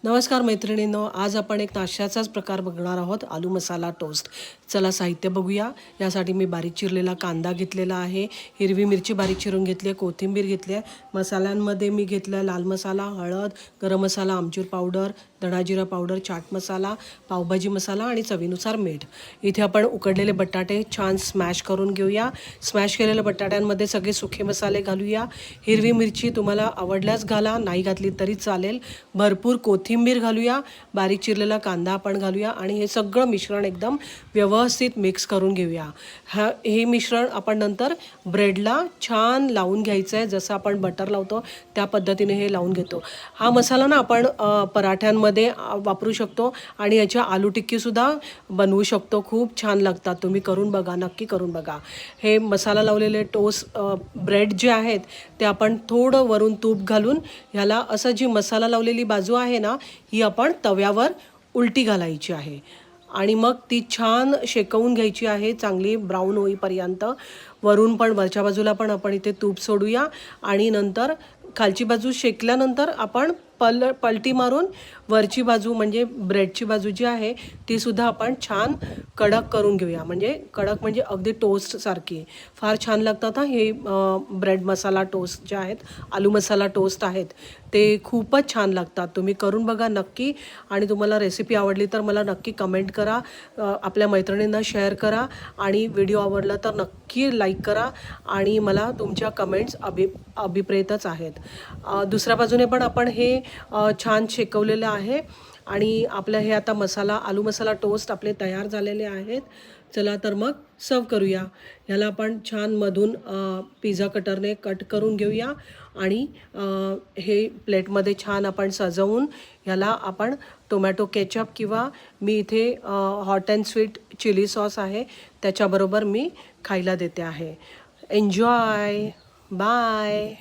नमस्कार मैत्रिणींनो, आज आपण एक नाश्त्याचाच प्रकार बघणार आहोत, आलू मसाला टोस्ट। चला साहित्य बघूया। यासाठी मी बारीक चिरलेला कांदा घेतलेला आहे, हिरवी मिरची बारीक चिरून घेतली आहे, कोथिंबीर घेतली आहे। मसाल्यांमध्ये मी घेतला लाल मसाला, हळद, गरम मसाला, आमचूर पावडर, धणाजिरा पावडर, चाट मसाला, पावभाजी मसाला आणि चवीनुसार मीठ। इथे आपण उकडलेले बटाटे छान स्मॅश करून घेऊया। स्मॅश केलेल्या बटाट्यांमध्ये सगळे सुखे मसाले घालूया। हिरवी मिरची तुम्हाला आवडल्यास घाला, नाही घातली तरी चालेल। भरपूर कोथिंबीर घालूया, बारीक चिरलेला कांदा आपण घालूया आणि हे सगळं मिश्रण एकदम व्यवस्थित मिक्स करून घेऊया। हे मिश्रण आपण नंतर ब्रेडला छान लावून घ्यायचं आहे, जसं आपण बटर लावतो त्या पद्धतीने हे लावून घेतो। हा मसाला ना आपण पराठ्यांमध्ये वापरू शकतो आणि याच्या आलू टिक्कीसुद्धा बनवू शकतो। खूप छान लागतात, तुम्ही करून बघा, नक्की करून बघा। हे मसाला लावलेले टोस्ट ब्रेड जे आहेत ते आपण थोडं वरून तूप घालून ह्याला असं जी मसाला लावलेली बाजू आहे ना, ही आपण तव्यावर उलटी घालायची आहे आणि मग ती छान शेकवून घ्यायची आहे, चांगली ब्राऊन होईपर्यंत। वरून पण वरच्या बाजूला पण आपण इथे तूप सोडूया आणि नंतर खालची बाजू शेकल्यानंतर आपण पलटी मारून वरची बाजू म्हणजे ब्रेडची बाजू जी आहे ती सुद्धा आपण छान कडक करून घेऊया। म्हणजे कडक म्हणजे अगदी टोस्टसारखी। फार छान लागतात हे ब्रेड मसाला टोस्ट जे आहेत, आलू मसाला टोस्ट आहेत ते खूपच छान लागतात। तुम्ही करून बघा नक्की आणि तुम्हाला रेसिपी आवडली तर मला नक्की कमेंट करा, आपल्या मैत्रिणींना शेअर करा आणि व्हिडिओ आवडला तर नक्की लाईक करा आणि मला तुमच्या कमेंट्स अभिप्रेतच आहेत। दुसऱ्या बाजूने पण आपण हे छान शेकवलेलं आहे आणि आपलं हे आता आलू मसाला टोस्ट आपले तयार झालेले आहेत। चला तर मग सर्व करूया। ह्याला आपण छान मधून पिझ्झा कटरने कट करून घेऊया आणि हे प्लेटमध्ये छान आपण सजवून ह्याला आपण टोमॅटो केचप किंवा मी इथे hot and sweet chilli sauce आहे त्याच्याबरोबर मी खायला देते आहे। Enjoy, bye.